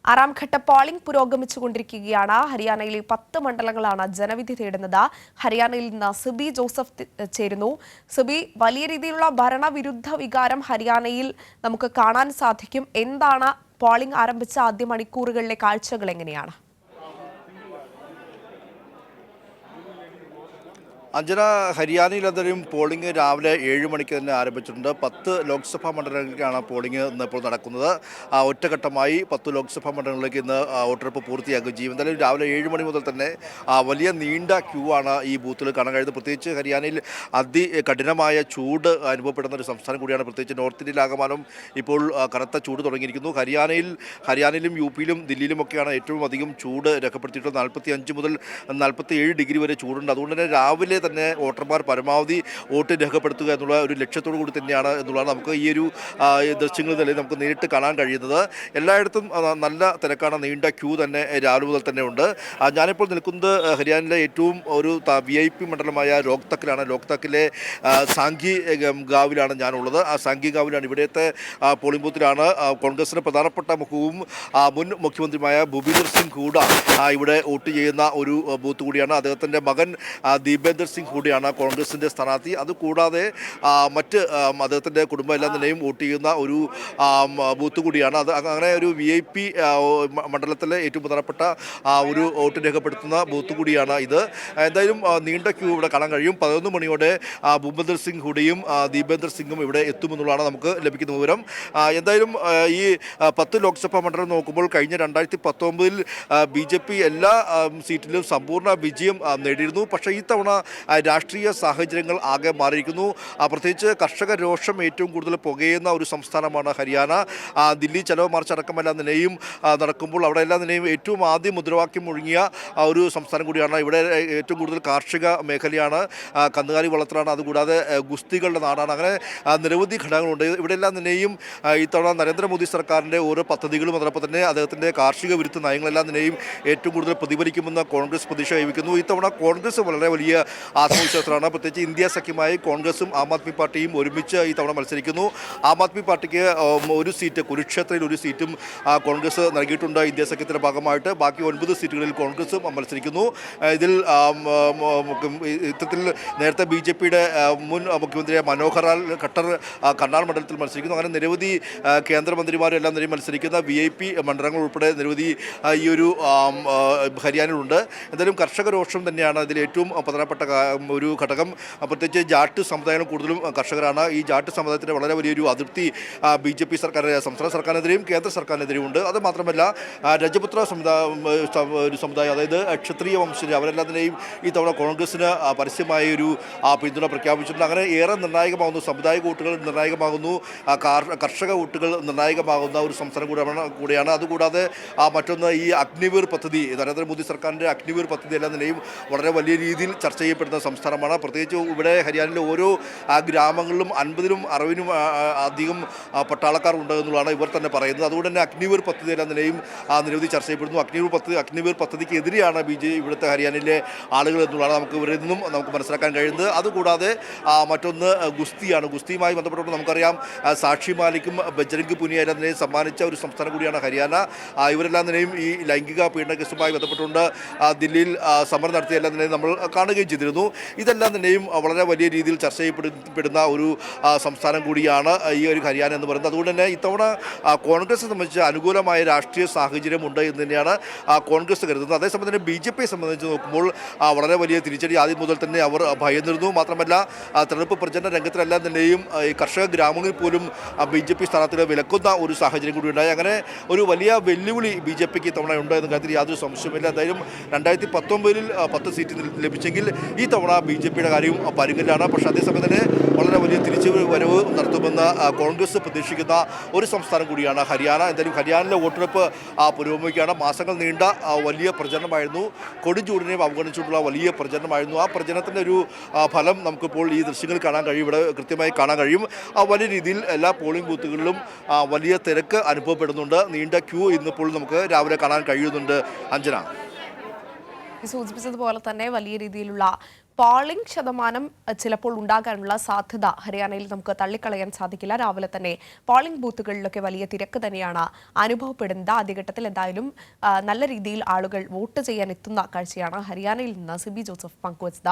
ആറാം ഘട്ട പോളിംഗ് പുരോഗമിച്ചുകൊണ്ടിരിക്കുകയാണ്. ഹരിയാനയിലെ 10 മണ്ഡലങ്ങളാണ് ജനവിധി തേടുന്നത്. ഹരിയാനയിൽ നിന്ന് സിബി ജോസഫ് ചേരുന്നു. സിബി, വലിയ രീതിയിലുള്ള ഭരണവിരുദ്ധ വികാരം ഹരിയാനയിൽ നമുക്ക് കാണാൻ സാധിക്കും. എന്താണ് പോളിംഗ് ആരംഭിച്ച ആദ്യ മണിക്കൂറുകളിലെ കാഴ്ചകൾ എങ്ങനെയാണ്? അഞ്ജന, ഹരിയാനയിൽ എന്തായാലും പോളിംഗ് രാവിലെ 7 മണിക്ക് തന്നെ ആരംഭിച്ചിട്ടുണ്ട്. 10 ലോക്സഭാ മണ്ഡലങ്ങളിലേക്കാണ് പോളിംഗ് ഇന്ന് ഇപ്പോൾ നടക്കുന്നത്. ഒറ്റഘട്ടമായി 10 ലോക്സഭാ മണ്ഡലങ്ങളിലേക്ക് ഇന്ന് വോട്ടെടുപ്പ് പൂർത്തിയാക്കുകയും ചെയ്യും. എന്തായാലും രാവിലെ 7 മണി മുതൽ തന്നെ വലിയ നീണ്ട ക്യൂ ആണ് ഈ ബൂത്തിൽ കാണാൻ കഴിയുന്നത്. പ്രത്യേകിച്ച് ഹരിയാനയിൽ അതികഠിനമായ ചൂട് അനുഭവപ്പെടുന്ന ഒരു സംസ്ഥാനം കൂടിയാണ്. പ്രത്യേകിച്ച് നോർത്ത് ഇന്ത്യയിലാകമാനം ഇപ്പോൾ കനത്ത ചൂട് തുടങ്ങിയിരിക്കുന്നു. ഹരിയാനയിലും യു പിയിലും ദില്ലിയിലുമൊക്കെയാണ് ഏറ്റവും അധികം ചൂട് രേഖപ്പെടുത്തിയിട്ടുള്ളത്. 45 മുതൽ 47 ഡിഗ്രി വരെ ചൂടുണ്ട്. അതുകൊണ്ട് തന്നെ രാവിലെ തന്നെ വോട്ടർമാർ പരമാവധി വോട്ട് രേഖപ്പെടുത്തുക എന്നുള്ള ഒരു ലക്ഷ്യത്തോടു കൂടി തന്നെയാണ് എന്നുള്ളതാണ് നമുക്ക് ഈ ഒരു ദൃശ്യങ്ങളിൽ തന്നെ നമുക്ക് നേരിട്ട് കാണാൻ കഴിയുന്നത്. എല്ലായിടത്തും നല്ല തിരക്കാണ്, നീണ്ട ക്യൂ തന്നെ രാവിലെ മുതൽ തന്നെ ഉണ്ട്. ഞാനിപ്പോൾ നിൽക്കുന്നത് ഹരിയാനയിലെ ഏറ്റവും ഒരു VIP മണ്ഡലമായ രോഹ്തക്കിലാണ്. രോഹ്തക്കിലെ സാംഘി ഗാവിലാണ് ഞാനുള്ളത്. ആ സാംഘി ഗാവിലാണ്, ഇവിടുത്തെ പോളിംഗ് ബൂത്തിലാണ് കോൺഗ്രസിൻ്റെ പ്രധാനപ്പെട്ട മുഖവും മുൻ മുഖ്യമന്ത്രിയുമായ ഭൂപീന്ദർ സിംഗ് ഹൂഡ ഇവിടെ വോട്ട് ചെയ്യുന്ന ഒരു ബൂത്ത് കൂടിയാണ്. അദ്ദേഹത്തിൻ്റെ മകൻ ദീപേന്ദർ സിംഗ് ഹൂഡയാണ് കോൺഗ്രസിൻ്റെ സ്ഥാനാർത്ഥി. അതുകൂടാതെ മറ്റ് അദ്ദേഹത്തിൻ്റെ കുടുംബം എല്ലാം തന്നെയും വോട്ട് ചെയ്യുന്ന ഒരു ബൂത്ത് കൂടിയാണ്. അത് അങ്ങനെ ഒരു VIP മണ്ഡലത്തിലെ ഏറ്റവും പ്രധാനപ്പെട്ട ഒരു വോട്ട് രേഖപ്പെടുത്തുന്ന ബൂത്ത് കൂടിയാണ് ഇത്. എന്തായാലും നീണ്ട ക്യൂ ഇവിടെ കാണാൻ കഴിയും. 11 മണിയോടെ ഭൂപേന്ദർ സിംഗ് ഹൂഡയും ദീപേന്ദർ സിംഗും ഇവിടെ എത്തുമെന്നുള്ളതാണ് നമുക്ക് ലഭിക്കുന്ന വിവരം. എന്തായാലും ഈ 10 ലോക്സഭാ മണ്ഡലം നോക്കുമ്പോൾ കഴിഞ്ഞ 2019-ൽ BJP എല്ലാ സീറ്റിലും സമ്പൂർണ്ണ വിജയം നേടിയിരുന്നു. പക്ഷേ ഈ തവണ രാഷ്ട്രീയ സാഹചര്യങ്ങൾ ആകെ മാറിയിരിക്കുന്നു. പ്രത്യേകിച്ച് കർഷക രോഷം ഏറ്റവും കൂടുതൽ പുകയുന്ന ഒരു സംസ്ഥാനമാണ് ഹരിയാന. ദില്ലി ചലോ മാർച്ച് അടക്കമെല്ലാം നിലയും നടക്കുമ്പോൾ അവിടെ എല്ലാം നിലയും ഏറ്റവും ആദ്യം മുദ്രാവാക്യം മുഴങ്ങിയ ഒരു സംസ്ഥാനം കൂടിയാണ്. ഇവിടെ ഏറ്റവും കൂടുതൽ കാർഷിക മേഖലയാണ്, കന്നുകാലി വളർത്തലാണ്, അതുകൂടാതെ ഗുസ്തികളുടെ നാടാണ്. അങ്ങനെ നിരവധി ഘടകങ്ങളുണ്ട്. ഇവിടെ എല്ലാം നിലയും ഇത്തവണ നരേന്ദ്രമോദി സർക്കാരിൻ്റെ ഓരോ പദ്ധതികളും അതോടൊപ്പം തന്നെ അദ്ദേഹത്തിൻ്റെ കാർഷിക വിരുദ്ധ നയങ്ങളെല്ലാം നിലയും ഏറ്റവും കൂടുതൽ പ്രതിഫലിക്കുമെന്ന് കോൺഗ്രസ് പ്രതീക്ഷ കൈവയ്ക്കുന്നു. ഇത്തവണ കോൺഗ്രസ് വളരെ വലിയ ആത്മവിശ്വാസമാണ്. പ്രത്യേകിച്ച് ഇന്ത്യ സഖ്യമായി കോൺഗ്രസും ആം ആദ്മി പാർട്ടിയും ഒരുമിച്ച് ഈ തവണ മത്സരിക്കുന്നു. ആം ആദ്മി പാർട്ടിക്ക് ഒരു സീറ്റ്, കുരുക്ഷേത്രയിൽ ഒരു സീറ്റും കോൺഗ്രസ് നൽകിയിട്ടുണ്ട് ഇന്ത്യ സഖ്യത്തിൻ്റെ ഭാഗമായിട്ട്. ബാക്കി 9 സീറ്റുകളിൽ കോൺഗ്രസും മത്സരിക്കുന്നു. ഇതിൽ ഇത്തരത്തിൽ നേരത്തെ BJPയുടെ മുൻ മുഖ്യമന്ത്രിയായ മനോഹർ ലാൽ ഖട്ടർ കർണാൽ മണ്ഡലത്തിൽ മത്സരിക്കുന്നു. അങ്ങനെ നിരവധി കേന്ദ്രമന്ത്രിമാരും എല്ലാം നിലയിൽ മത്സരിക്കുന്ന VIP മണ്ഡലങ്ങൾ ഉൾപ്പെടെ നിരവധി ഈ ഒരു ഹരിയാനയിലുണ്ട്. എന്തായാലും കർഷക രോഷം തന്നെയാണ് ഇതിൽ ഏറ്റവും പ്രധാനപ്പെട്ട ഒരു ഘടകം. പ്രത്യേകിച്ച് ജാട്ട് സമുദായം കൂടുതലും കർഷകരാണ്. ഈ ജാട്ട് സമുദായത്തിൻ്റെ വളരെ വലിയൊരു അതിർത്തി BJP സർക്കാർ, സംസ്ഥാന സർക്കാരിനെതിരെയും കേന്ദ്ര സർക്കാരിനെതിരെയും ഉണ്ട്. അത് മാത്രമല്ല രജപുത്ര സമുദായം, അതായത് ക്ഷത്രിയ വംശജർ, അവരെല്ലാം തന്നെയും ഈ തവണ കോൺഗ്രസിന് പരസ്യമായ ഒരു പിന്തുണ പ്രഖ്യാപിച്ചിട്ടുണ്ട്. അങ്ങനെ ഏറെ നിർണായകമാകുന്നു, സമുദായിക വോട്ടുകൾ നിർണായകമാകുന്നു, കർഷക വോട്ടുകൾ നിർണായകമാകുന്ന ഒരു സംസ്ഥാനം കൂടിയാണ്. അതുകൂടാതെ മറ്റൊന്ന് ഈ അഗ്നിവീർ പദ്ധതി, നരേന്ദ്രമോദി സർക്കാരിൻ്റെ അഗ്നിവീർ പദ്ധതി എല്ലാം തന്നെയും വളരെ വലിയ രീതിയിൽ ചർച്ച ചെയ്യപ്പെടുന്ന സംസ്ഥാനമാണ്. പ്രത്യേകിച്ച് ഇവിടെ ഹരിയാനയിലെ ഓരോ ഗ്രാമങ്ങളിലും 50-നും 60-നും അധികം പട്ടാളക്കാർ ഉണ്ട് എന്നുള്ളതാണ് ഇവർ തന്നെ പറയുന്നത്. അതുകൊണ്ട് തന്നെ അഗ്നിവീർ പദ്ധതി എല്ലാം നിലയും നിരവധി ചർച്ച ചെയ്യപ്പെടുന്നു. അഗ്നിവീർ പദ്ധതിക്ക് എതിരെയാണ് ഇവിടുത്തെ ഹരിയാനയിലെ ആളുകൾ എന്നുള്ളതാണ് നമുക്ക് ഇവരിൽ നിന്നും നമുക്ക് മനസ്സിലാക്കാൻ കഴിയുന്നത്. അതുകൂടാതെ മറ്റൊന്ന് ഗുസ്തിയാണ്. ഗുസ്തിയുമായി ബന്ധപ്പെട്ടുകൊണ്ട് നമുക്കറിയാം സാക്ഷി മാലിക്കും ബജ്രംഗ് പുനിയ എല്ലാം നിലയും സമ്മാനിച്ച ഒരു സംസ്ഥാനം കൂടിയാണ് ഹരിയാന. ഇവരെല്ലാം നിലയും ഈ ലൈംഗിക പീഡന കേസുമായി ബന്ധപ്പെട്ടുകൊണ്ട് ദില്ലിയിൽ സമരം നടത്തിയ എല്ലാം തന്നെ നമ്മൾ കാണുകയും ചെയ്തിരുന്നു. ഇതെല്ലാം തന്നെയും വളരെ വലിയ രീതിയിൽ ചർച്ച ചെയ്യപ്പെടുന്ന ഒരു സംസ്ഥാനം കൂടിയാണ് ഈ ഒരു ഹരിയാന എന്ന് പറയുന്നത്. അതുകൊണ്ട് തന്നെ ഇത്തവണ കോൺഗ്രസിനെ സംബന്ധിച്ച് അനുകൂലമായ രാഷ്ട്രീയ സാഹചര്യമുണ്ട് എന്ന് തന്നെയാണ് കോൺഗ്രസ് കരുതുന്നത്. അതേസമയം തന്നെ BJPയെ സംബന്ധിച്ച് നോക്കുമ്പോൾ വളരെ വലിയ തിരിച്ചടി ആദ്യം മുതൽ തന്നെ അവർ ഭയന്നിരുന്നു. മാത്രമല്ല തെരഞ്ഞെടുപ്പ് പ്രചരണ രംഗത്തിലെല്ലാം തന്നെയും ഈ കർഷക ഗ്രാമങ്ങളിൽ പോലും BJP സ്ഥാനാർത്ഥികളെ വിലക്കുന്ന ഒരു സാഹചര്യം കൂടി ഉണ്ടായി. അങ്ങനെ ഒരു വലിയ വെല്ലുവിളി BJPക്ക് ഇത്തവണ ഉണ്ട് എന്ന കാര്യത്തിൽ യാതൊരു സംശയമില്ല. എന്തായാലും 2019-ൽ 10 സീറ്റ് ലഭിച്ചെങ്കിൽ ഈ തവണ BJPയുടെ കാര്യം പരുങ്ങലാണ്. പക്ഷേ അതേസമയം തന്നെ വളരെ വലിയ വരവ് നടത്തുമെന്ന് കോൺഗ്രസ് പ്രതീക്ഷിക്കുന്ന ഒരു സംസ്ഥാനം കൂടിയാണ് ഹരിയാന. എന്തായാലും ഹരിയാനയിലെ വോട്ടെടുപ്പ് പുരോഗമിക്കുകയാണ്. മാസങ്ങൾ നീണ്ട വലിയ പ്രചരണമായിരുന്നു, കൊടുംചൂടിനെയും അവഗണിച്ചുകൊണ്ടുള്ള വലിയ പ്രചരണമായിരുന്നു. ആ പ്രചരണത്തിൻ്റെ ഒരു ഫലം നമുക്കിപ്പോൾ ഈ ദൃശ്യങ്ങളിൽ കാണാൻ കഴിയും, ഇവിടെ കൃത്യമായി കാണാൻ കഴിയും. വലിയ രീതിയിൽ എല്ലാ പോളിംഗ് ബൂത്തുകളിലും വലിയ തിരക്ക് അനുഭവപ്പെടുന്നുണ്ട്. നീണ്ട ക്യൂ ഇന്നിപ്പോൾ നമുക്ക് രാവിലെ കാണാൻ കഴിയുന്നുണ്ട്. അഞ്ജന സൂചിപ്പിച്ചതുപോലെ തന്നെ വലിയ രീതിയിലുള്ള പോളിംഗ് ശതമാനം ചിലപ്പോൾ ഉണ്ടാകാനുള്ള സാധ്യത ഹരിയാനയിൽ നമുക്ക് തള്ളിക്കളയാൻ സാധിക്കില്ല. രാവിലെ തന്നെ പോളിംഗ് ബൂത്തുകളിലൊക്കെ വലിയ തിരക്ക് തന്നെയാണ് അനുഭവപ്പെടുന്നത്. ആദ്യഘട്ടത്തിൽ എന്തായാലും നല്ല രീതിയിൽ ആളുകൾ വോട്ട് ചെയ്യാൻ എത്തുന്ന കാഴ്ചയാണ് ഹരിയാനയിൽ നിന്ന് സിബി ജോസഫ് പങ്കുവച്ചത്.